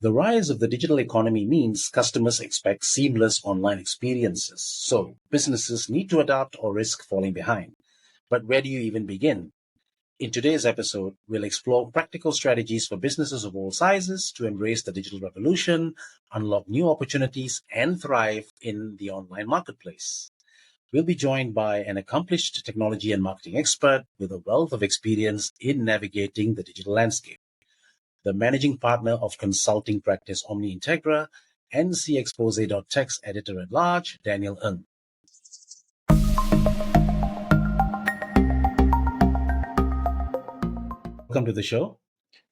The rise of the digital economy means customers expect seamless online experiences. So businesses need to adapt or risk falling behind. But where do you even begin? In today's episode, we'll explore practical strategies for businesses of all sizes to embrace the digital revolution, unlock new opportunities, and thrive in the online marketplace. We'll be joined by an accomplished technology and marketing expert with a wealth of experience in navigating the digital landscape, the managing partner of consulting practice Omni-Integra and cxpose.tech's editor-at-large, Daniel Ng. Welcome to the show.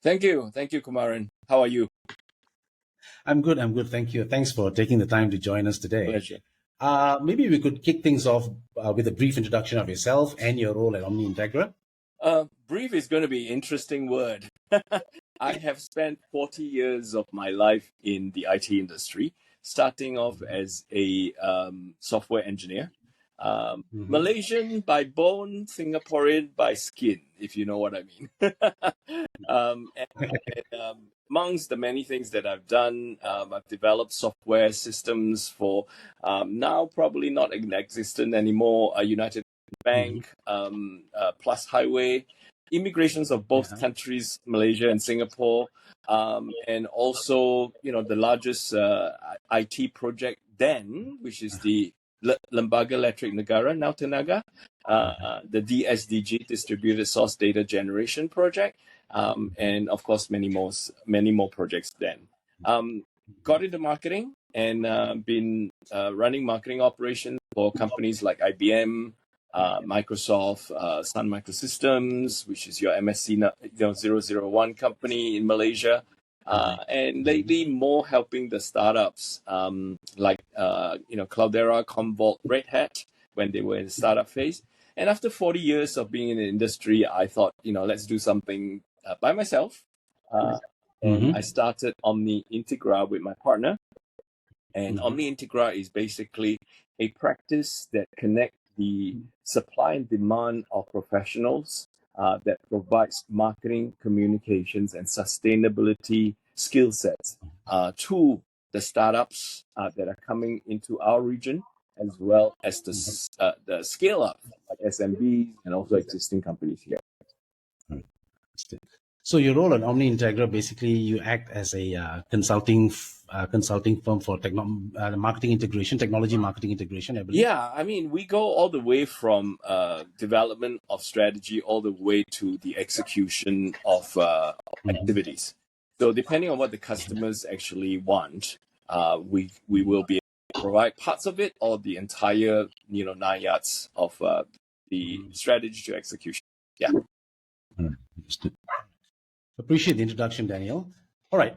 Thank you, Kumaran. How are you? I'm good. Thank you. Thanks for taking the time to join us today. Pleasure. Maybe we could kick things off with a brief introduction of yourself and your role at Omni-Integra. Brief is going to be an interesting word. I have spent 40 years of my life in the IT industry, starting off as a software engineer. Malaysian by bone, Singaporean by skin, if you know what I mean. Amongst the many things that I've done, I've developed software systems for now probably not existent anymore, United Bank, Plus Highway, immigrations of both countries, Malaysia and Singapore, and also, the largest IT project then, which is the Lembaga Elektrik Negara, now Tenaga, the DSDG, Distributed Source Data Generation Project, and of course many more projects then. Got into marketing and been running marketing operations for companies like IBM, Microsoft, Sun Microsystems, which is your MSC 001 company in Malaysia. And lately more helping the startups like Cloudera, Commvault, Red Hat when they were in the startup phase. And after 40 years of being in the industry, I thought, let's do something by myself. And I started Omni-Integra with my partner. And Omni-Integra is basically a practice that connects the supply and demand of professionals that provides marketing, communications, and sustainability skill sets to the startups that are coming into our region, as well as the scale-up, like SMBs and also existing companies here. So your role at Omni-Integra, basically you act as a consulting firm for marketing integration, technology marketing integration, I believe. Yeah, I mean, we go all the way from development of strategy all the way to the execution of activities. So depending on what the customers actually want, we will be able to provide parts of it or the entire 9 yards of the strategy to execution. Yeah. Appreciate the introduction, Daniel. All right.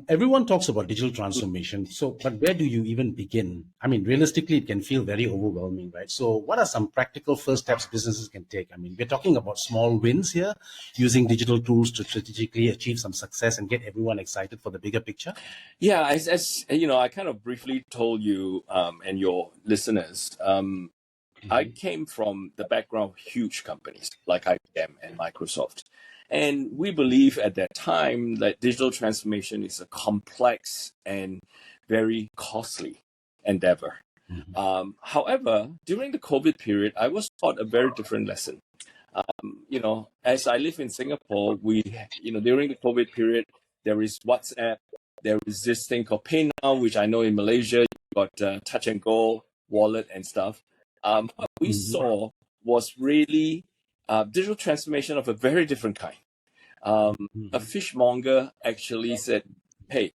Everyone talks about digital transformation. But where do you even begin? I mean, realistically, it can feel very overwhelming, right? So what are some practical first steps businesses can take? I mean, we're talking about small wins here, using digital tools to strategically achieve some success and get everyone excited for the bigger picture. Yeah, as I kind of briefly told you and your listeners, I came from the background of huge companies like IBM and Microsoft. And we believe at that time that digital transformation is a complex and very costly endeavor. However, during the COVID period, I was taught a very different lesson. As I live in Singapore, during the COVID period, there is WhatsApp, there is this thing called Pay Now, which I know in Malaysia, you got Touch and Go, wallet and stuff. What we saw was really digital transformation of a very different kind. A fishmonger actually said, hey,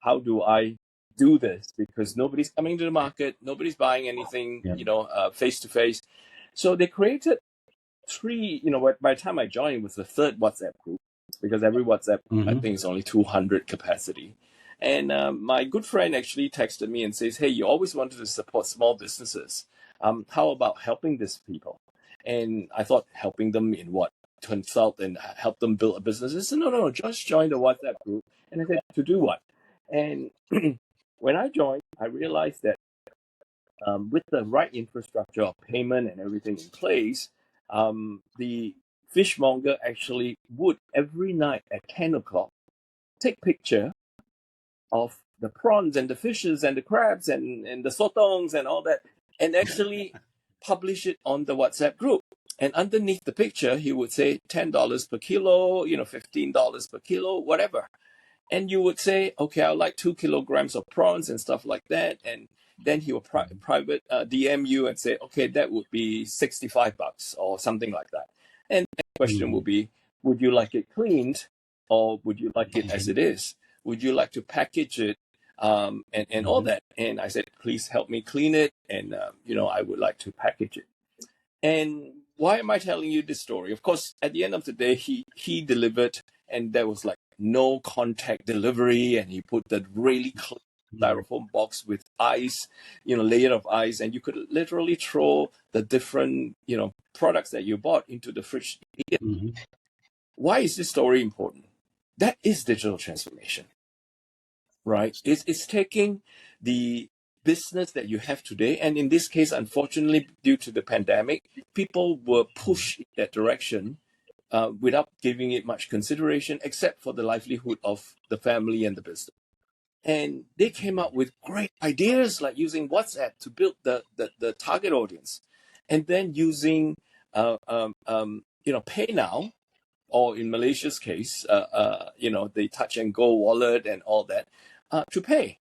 how do I do this? Because nobody's coming to the market, nobody's buying anything, face to face. So they created 3, by the time I joined, it was the 3rd WhatsApp group, because every WhatsApp, I think, is only 200 capacity. And my good friend actually texted me and says, hey, you always wanted to support small businesses. How about helping these people? And I thought, helping them in what? Consult and help them build a business. I said, no, just join the WhatsApp group. And I said, to do what? And when I joined, I realized that with the right infrastructure of payment and everything in place, the fishmonger actually would every night at 10 o'clock take picture of the prawns and the fishes and the crabs and the sotongs and all that, and actually publish it on the WhatsApp group. And underneath the picture, he would say $10 per kilo, $15 per kilo, whatever. And you would say, okay, I'd like 2 kilograms of prawns and stuff like that. And then he will private DM you and say, okay, that would be $65 or something like that. And the question will be, would you like it cleaned or would you like it as it is? Would you like to package it and all that? And I said, please help me clean it. And, I would like to package it. And why am I telling you this story? Of course, at the end of the day, he delivered, and there was like no contact delivery, and he put the really clean styrofoam box with ice, layer of ice, and you could literally throw the different, products that you bought into the fridge. Why is this story important? That is digital transformation, right? It's taking the business that you have today, and in this case, unfortunately, due to the pandemic, people were pushed in that direction without giving it much consideration, except for the livelihood of the family and the business. And they came up with great ideas, like using WhatsApp to build the target audience, and then using Pay Now, or in Malaysia's case, the touch and go wallet and all that to pay.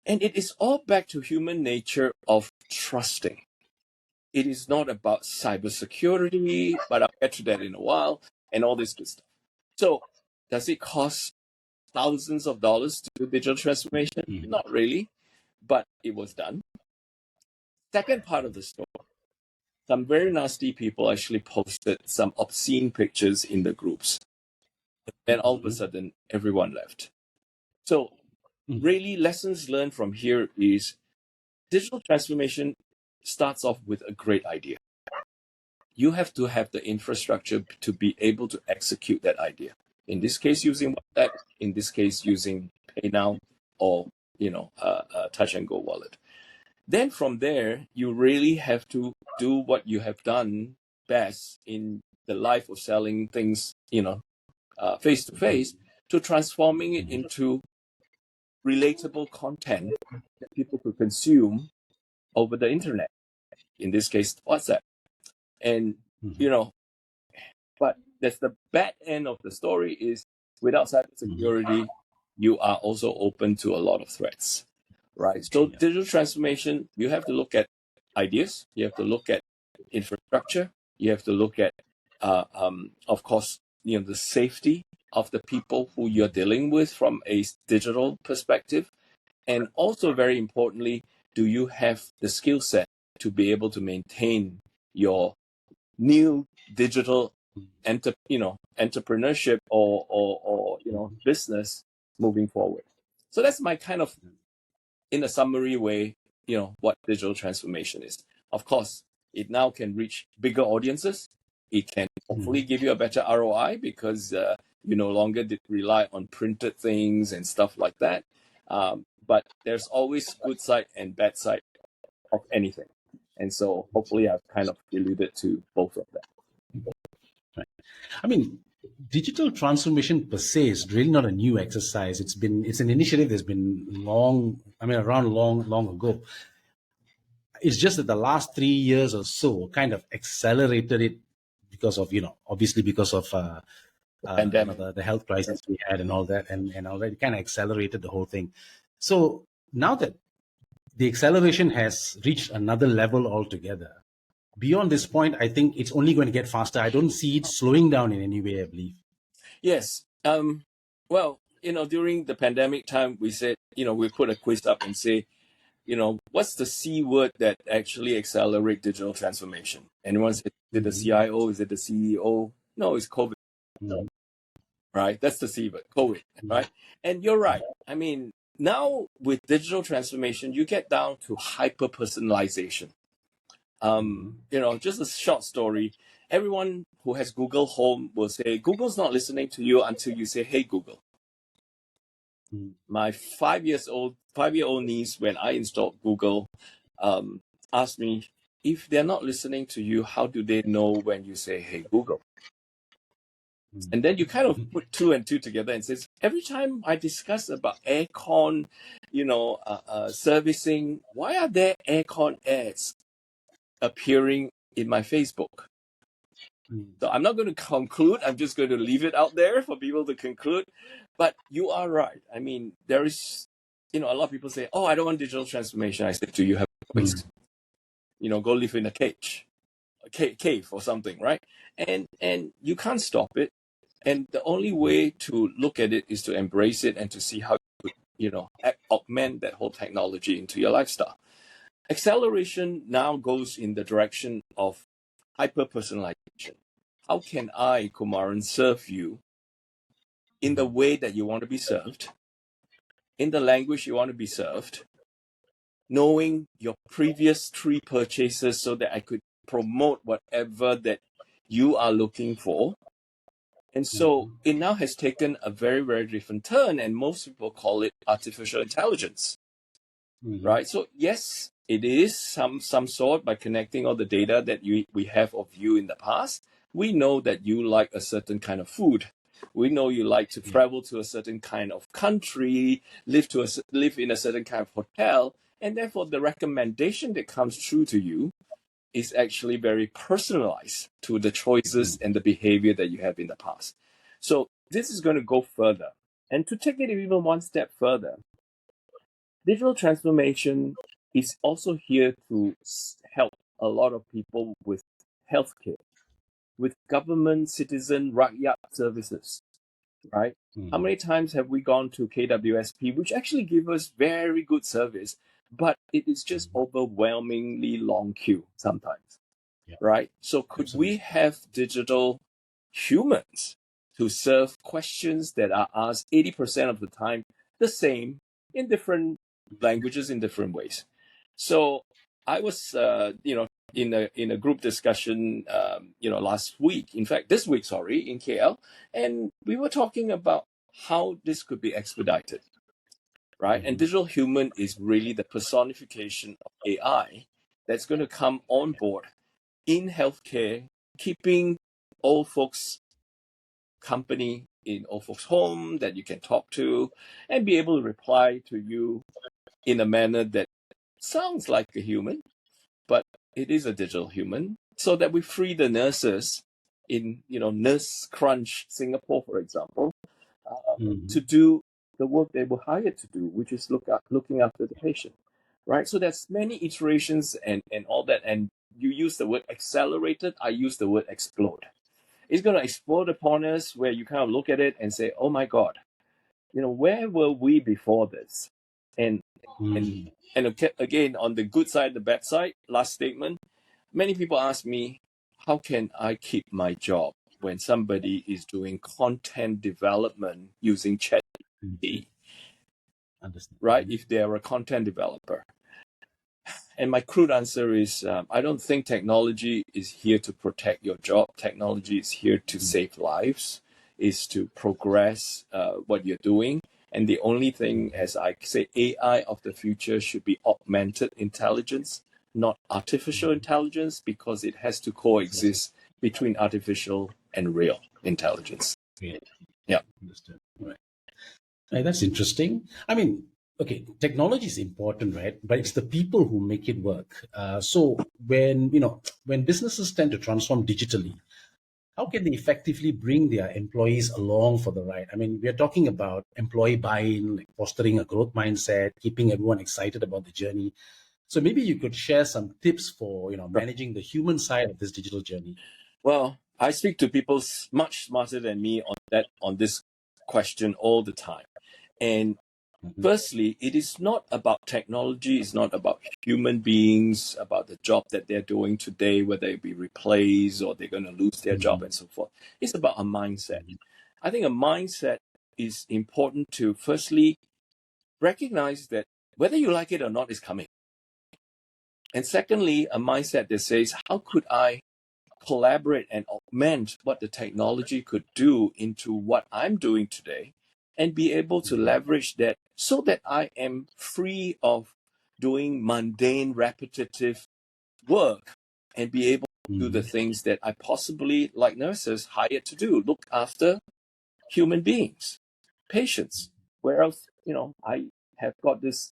And it is all back to human nature of trusting. It is not about cybersecurity, but I'll get to that in a while, and all this good stuff. So, does it cost thousands of dollars to do digital transformation? Not really, but it was done. Second part of the story, some very nasty people actually posted some obscene pictures in the groups. Then all of a sudden, everyone left. So, really, lessons learned from here is digital transformation starts off with a great idea. You have to have the infrastructure to be able to execute that idea. In this case, using WhatsApp. In this case, using Pay Now or Touch and Go wallet. Then from there, you really have to do what you have done best in the life of selling things, face to face, to transforming it into relatable content that people could consume over the internet. In this case, WhatsApp. And, but that's the bad end of the story is without cybersecurity, you are also open to a lot of threats, right? So digital transformation, you have to look at ideas, you have to look at infrastructure, you have to look at, of course, the safety of the people who you're dealing with from a digital perspective. And also, very importantly, do you have the skill set to be able to maintain your new digital entrepreneurship or business moving forward? So that's my kind of, in a summary way, what digital transformation is. Of course, it now can reach bigger audiences. It can hopefully give you a better ROI because you no longer rely on printed things and stuff like that. But there's always good side and bad side of anything. And so hopefully I've kind of alluded to both of them. Right. I mean, digital transformation per se is really not a new exercise. It's an initiative that's been around long ago. It's just that the last 3 years or so kind of accelerated it because of, obviously because of the health crisis we had and all that, and all that. It kind of accelerated the whole thing. So now that the acceleration has reached another level altogether, beyond this point, I think it's only going to get faster. I don't see it slowing down in any way, I believe. Yes. Well, during the pandemic time, we said, we put a quiz up and say, what's the C word that actually accelerate digital transformation? Anyone said, is it the CIO? Is it the CEO? No, it's COVID. Right? That's the C word, COVID, right? And you're right. I mean, now with digital transformation, you get down to hyper-personalization. Just a short story. Everyone who has Google Home will say, Google's not listening to you until you say, hey, Google. My 5-year-old niece, when I installed Google, asked me, if they're not listening to you, how do they know when you say, hey, Google? And then you kind of put two and two together and says, every time I discuss about aircon, servicing, why are there aircon ads appearing in my Facebook? So I'm not going to conclude. I'm just going to leave it out there for people to conclude. But you are right. I mean, there is, a lot of people say, oh, I don't want digital transformation. I said, do you have a choice? Go live in a cave or something, right? And you can't stop it. And the only way to look at it is to embrace it and to see how you could, augment that whole technology into your lifestyle. Acceleration now goes in the direction of hyper-personalization. How can I, Kumaran, serve you in the way that you want to be served, in the language you want to be served, knowing your previous 3 purchases so that I could promote whatever that you are looking for. And so it now has taken a very, very different turn, and most people call it artificial intelligence, right? So yes, it is some sort by connecting all the data that we have of you in the past. We know that you like a certain kind of food. We know you like to travel to a certain kind of country, live in a certain kind of hotel, and therefore the recommendation that comes through to you is actually very personalized to the choices and the behavior that you have in the past. So this is going to go further. And to take it even one step further, digital transformation is also here to help a lot of people with healthcare, with government, citizen, rakyat services, right? How many times have we gone to KWSP, which actually give us very good service, but it is just overwhelmingly long queue sometimes, right? So could we have digital humans to serve questions that are asked 80% of the time the same in different languages in different ways? So I was, in a group discussion, last week, in fact, this week, sorry, in KL, and we were talking about how this could be expedited, right? And digital human is really the personification of AI that's going to come on board in healthcare, keeping old folks company in old folks' home that you can talk to and be able to reply to you in a manner that sounds like a human, but it is a digital human, so that we free the nurses in, Nurse Crunch Singapore, for example, to do the work they were hired to do, which is looking after the patient, right? So there's many iterations and all that, and you use the word accelerated, I use the word explode. It's going to explode upon us, where you kind of look at it and say, oh my God, where were we before this? And again, on the good side, the bad side, last statement, many people ask me, how can I keep my job when somebody is doing content development using ChatGPT, right? If they're a content developer. And my crude answer is, I don't think technology is here to protect your job. Technology is here to save lives, is to progress what you're doing. And the only thing, as I say, AI of the future should be augmented intelligence, not artificial intelligence, because it has to coexist between artificial and real intelligence. Yeah. Understood. Right. That's interesting. I mean, okay, technology is important, right? But it's the people who make it work. So when businesses tend to transform digitally, how can they effectively bring their employees along for the ride? I mean, we are talking about employee buy-in, like fostering a growth mindset, keeping everyone excited about the journey. So maybe you could share some tips for managing the human side of this digital journey. Well, I speak to people much smarter than me on this question all the time. And firstly, it is not about technology, it's not about human beings, about the job that they're doing today, whether it be replaced or they're going to lose their job and so forth. It's about a mindset. I think a mindset is important to firstly recognize that whether you like it or not is coming. And secondly, a mindset that says, how could I collaborate and augment what the technology could do into what I'm doing today, and be able to leverage that so that I am free of doing mundane, repetitive work and be able do the things that I possibly, like nurses, hired to do, look after human beings, patients. Whereas, I have got this,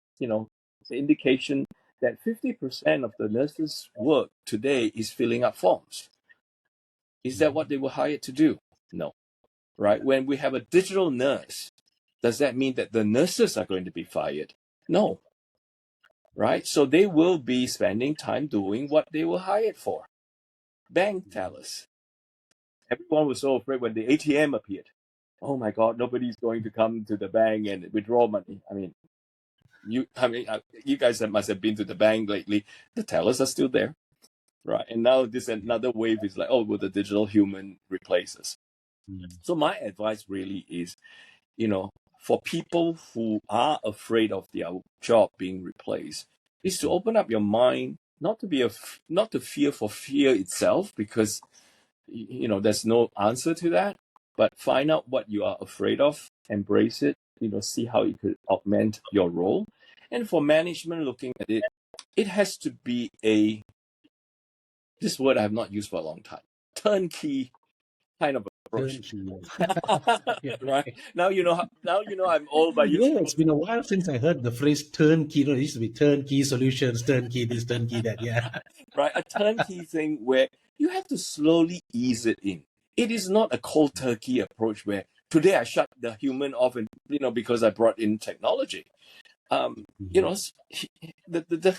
indication that 50% of the nurses' work today is filling up forms. Is that what they were hired to do? No. Right? When we have a digital nurse, does that mean that the nurses are going to be fired? No. Right? So they will be spending time doing what they were hired for. Bank tellers. Everyone was so afraid when the ATM appeared. Oh my God, nobody's going to come to the bank and withdraw money. You guys must have been to the bank lately. The tellers are still there, right? And now this another wave is like, oh, will the digital human replace us? So my advice really is, for people who are afraid of their job being replaced, is to open up your mind, not to fear for fear itself, because there's no answer to that, but find out what you are afraid of, embrace it, see how it could augment your role. And for management looking at it, it has to be this word I have not used for a long time, turnkey kind of approach. Yeah. Right? Now I'm old by Yeah, it's been a while since I heard the phrase turnkey. It used to be turnkey solutions, turnkey this, turnkey that. Yeah. right? A turnkey thing where you have to slowly ease it in. It is not a cold turkey approach where today I shut the human off and because I brought in technology. The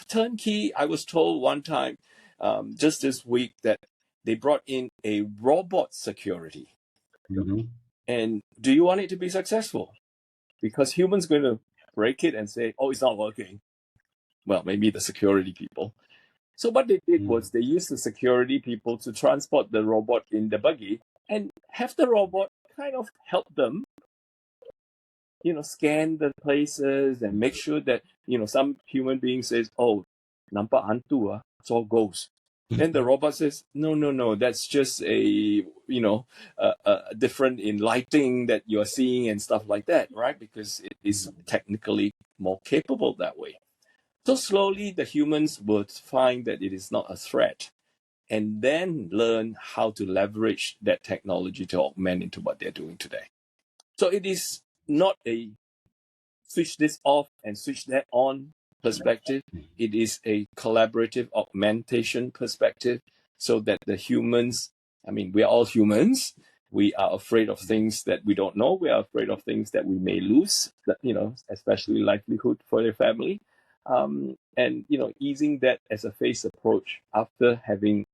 turnkey, I was told one time, just this week, that they brought in a robot security. And do you want it to be successful? Because humans going to break it and say, oh, it's not working. Well, maybe the security people. So what they did was they used the security people to transport the robot in the buggy and have the robot kind of help them, scan the places and make sure that, some human being says, oh, nampak hantu, it's all ghosts. Then the robot says, no, that's just a different in lighting that you're seeing and stuff like that, right? Because it is technically more capable that way. So slowly the humans would find that it is not a threat and then learn how to leverage that technology to augment into what they're doing today. So it is not a switch this off and switch that on perspective. It is a collaborative augmentation perspective so that the humans, we are all humans. We are afraid of things that we don't know. We are afraid of things that we may lose, especially livelihood for their family. And easing that as a phased approach after having,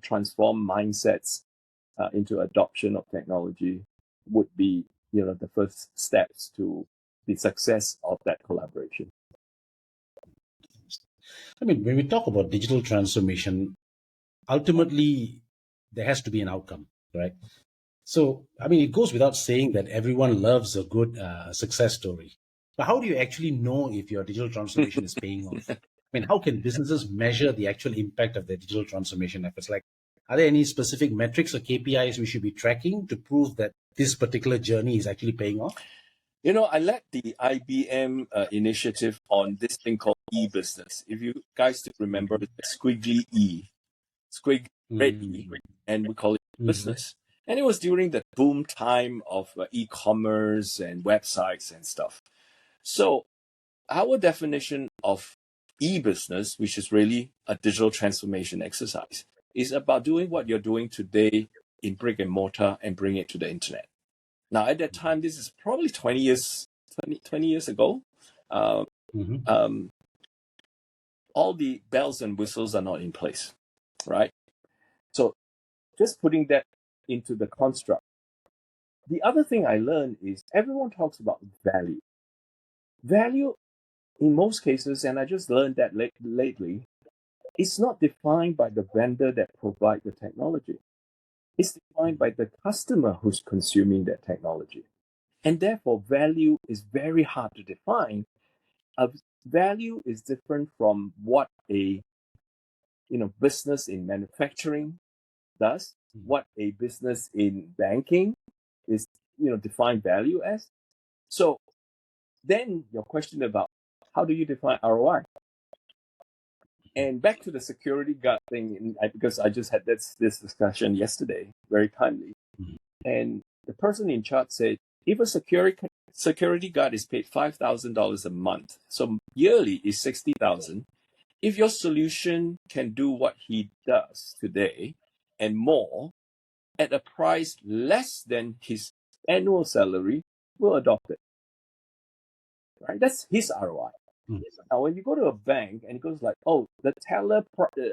transformed mindsets into adoption of technology would be, the first steps to the success of that collaboration. When we talk about digital transformation, ultimately there has to be an outcome, right? So, it goes without saying that everyone loves a good success story. But how do you actually know if your digital transformation is paying off? How can businesses measure the actual impact of their digital transformation efforts? Like, are there any specific metrics or KPIs we should be tracking to prove that this particular journey is actually paying off? I led the IBM initiative on this thing called e-business. If you guys still remember, the squiggly E, squig red E, and we call it business. And it was during the boom time of e-commerce and websites and stuff. So our definition of e-business, which is really a digital transformation exercise, is about doing what you're doing today in brick and mortar and bring it to the internet. Now, at that time, this is probably 20 years ago. All the bells and whistles are not in place, right? So just putting that into the construct. The other thing I learned is everyone talks about value. Value, in most cases, and I just learned that lately, it's not defined by the vendor that provides the technology. It's defined by the customer who's consuming that technology. And therefore, value is very hard to define. Value is different from what a business in manufacturing does, what a business in banking is define value as. So then your question about how do you define ROI? And back to the security guard thing, because I just had this discussion yesterday, very timely. And the person in charge said, if a security guard is paid $5,000 a month, so yearly is $60,000. If your solution can do what he does today and more at a price less than his annual salary, we'll adopt it. Right? That's his ROI. Now, when you go to a bank and it goes like, oh, the teller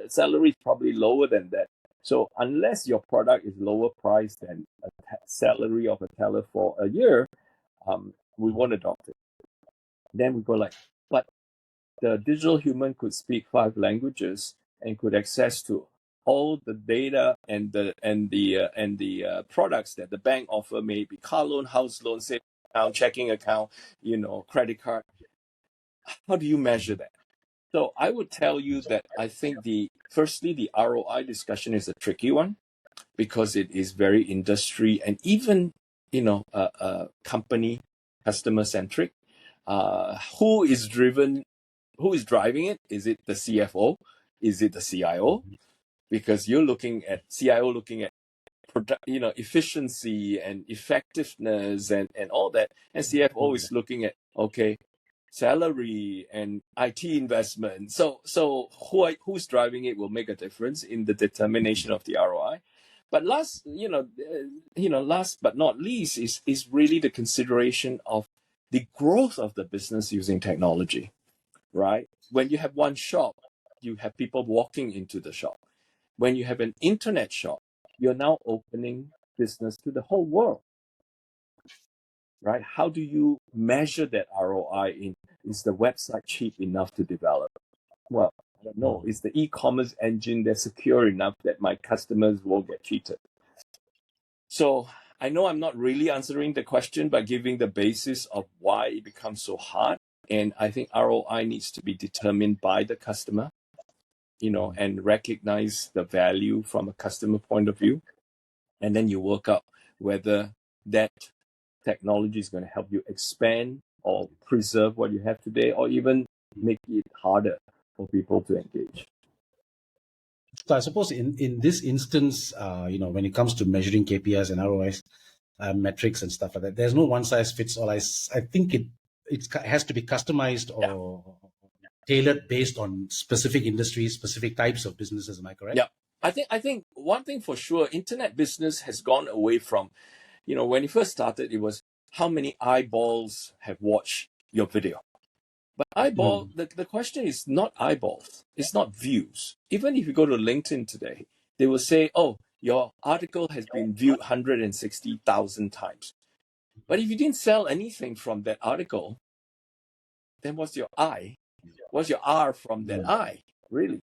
salary is probably lower than that. So unless your product is lower priced than a salary of a teller for a year, we won't adopt it. Then we go like, but the digital human could speak 5 languages and could access to all the data and the products that the bank offer, maybe car loan, house loan, savings account, checking account, credit card. How do you measure that? So I would tell you that I think firstly the ROI discussion is a tricky one because it is very industry and even company customer centric. Who is driving it? Is it the CFO? Is it the CIO? Because you're looking at CIO looking at efficiency and effectiveness and all that, and CFO is looking at salary and IT investment. So who's driving it will make a difference in the determination of the ROI. But last but not least is really the consideration of the growth of the business using technology, right? When you have one shop, you have people walking into the shop. When you have an internet shop, you're now opening business to the whole world, right? How do you measure that ROI is the website cheap enough to develop? Well, I don't know. Is the e-commerce engine there secure enough that my customers won't get cheated? So I know I'm not really answering the question by giving the basis of why it becomes so hard. And I think ROI needs to be determined by the customer, and recognize the value from a customer point of view. And then you work out whether that technology is going to help you expand or preserve what you have today, or even make it harder for people to engage. So I suppose in this instance, when it comes to measuring KPIs and ROIs, metrics and stuff like that, there's no one size fits all. I think it has to be customized or tailored based on specific industries, specific types of businesses. Am I correct? Yeah, I think one thing for sure, internet business has gone away from, when it first started, it was how many eyeballs have watched your video. But the question is not eyeballs. It's not views. Even if you go to LinkedIn today, they will say, oh, your article has been viewed 160,000 times. But if you didn't sell anything from that article, then what's your I? What's your R from that I, really?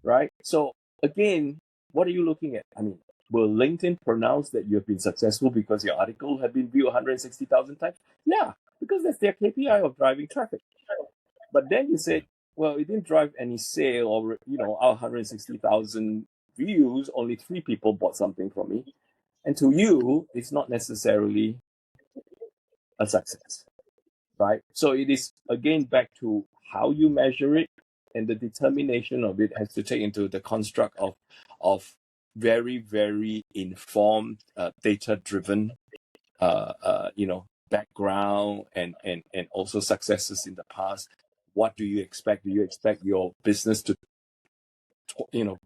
Right? So again, what are you looking at? I mean, will LinkedIn pronounce that you have been successful because your article had been viewed 160,000 times? Yeah, because that's their KPI of driving traffic. But then you said, well, it didn't drive any sale, or our 160,000 views, only 3 people bought something from me. And to you, it's not necessarily a success, right? So it is, again, back to how you measure it, and the determination of it has to take into the construct of very, very informed, data-driven, background and also successes in the past. What do you expect? Do you expect your business to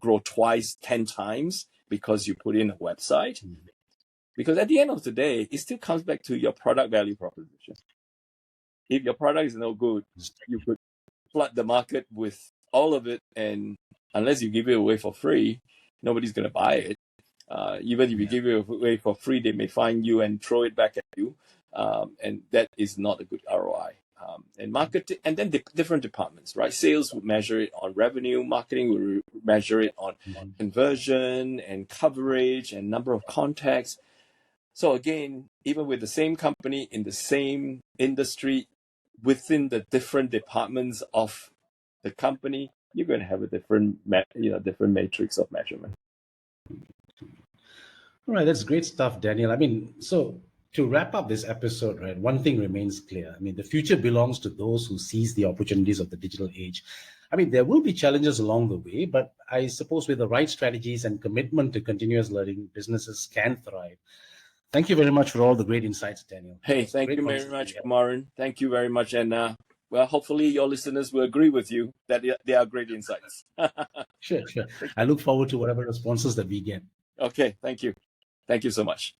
grow twice, 10 times because you put in a website? Because at the end of the day, it still comes back to your product value proposition. If your product is no good, you could flood the market with all of it, and unless you give it away for free, nobody's going to buy it. Even if you give it away for free, they may find you and throw it back at you, and that is not a good ROI. And marketing, and then different departments, right? Sales would measure it on revenue, marketing would measure it on conversion and coverage and number of contacts. So again, even with the same company in the same industry, within the different departments of the company, you're going to have a different matrix of measurement. All right, that's great stuff, Daniel. I mean, so To wrap up this episode, right, one thing remains clear. I mean, the future belongs to those who seize the opportunities of the digital age. I mean, there will be challenges along the way, but I suppose with the right strategies and commitment to continuous learning, businesses can thrive. Thank you very much for all the great insights, Daniel. Hey, thank Great you very conversation much, we had. Kumaran. Thank you very much. And well, hopefully your listeners will agree with you that they are great insights. Sure, sure. I look forward to whatever responses that we get. Okay, thank you. Thank you so much.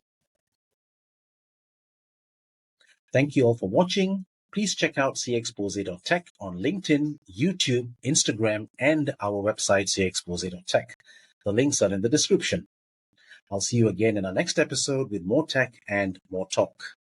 Thank you all for watching. Please check out cxpose.tech on LinkedIn, YouTube, Instagram, and our website, cxpose.tech. The links are in the description. I'll see you again in our next episode with more tech and more talk.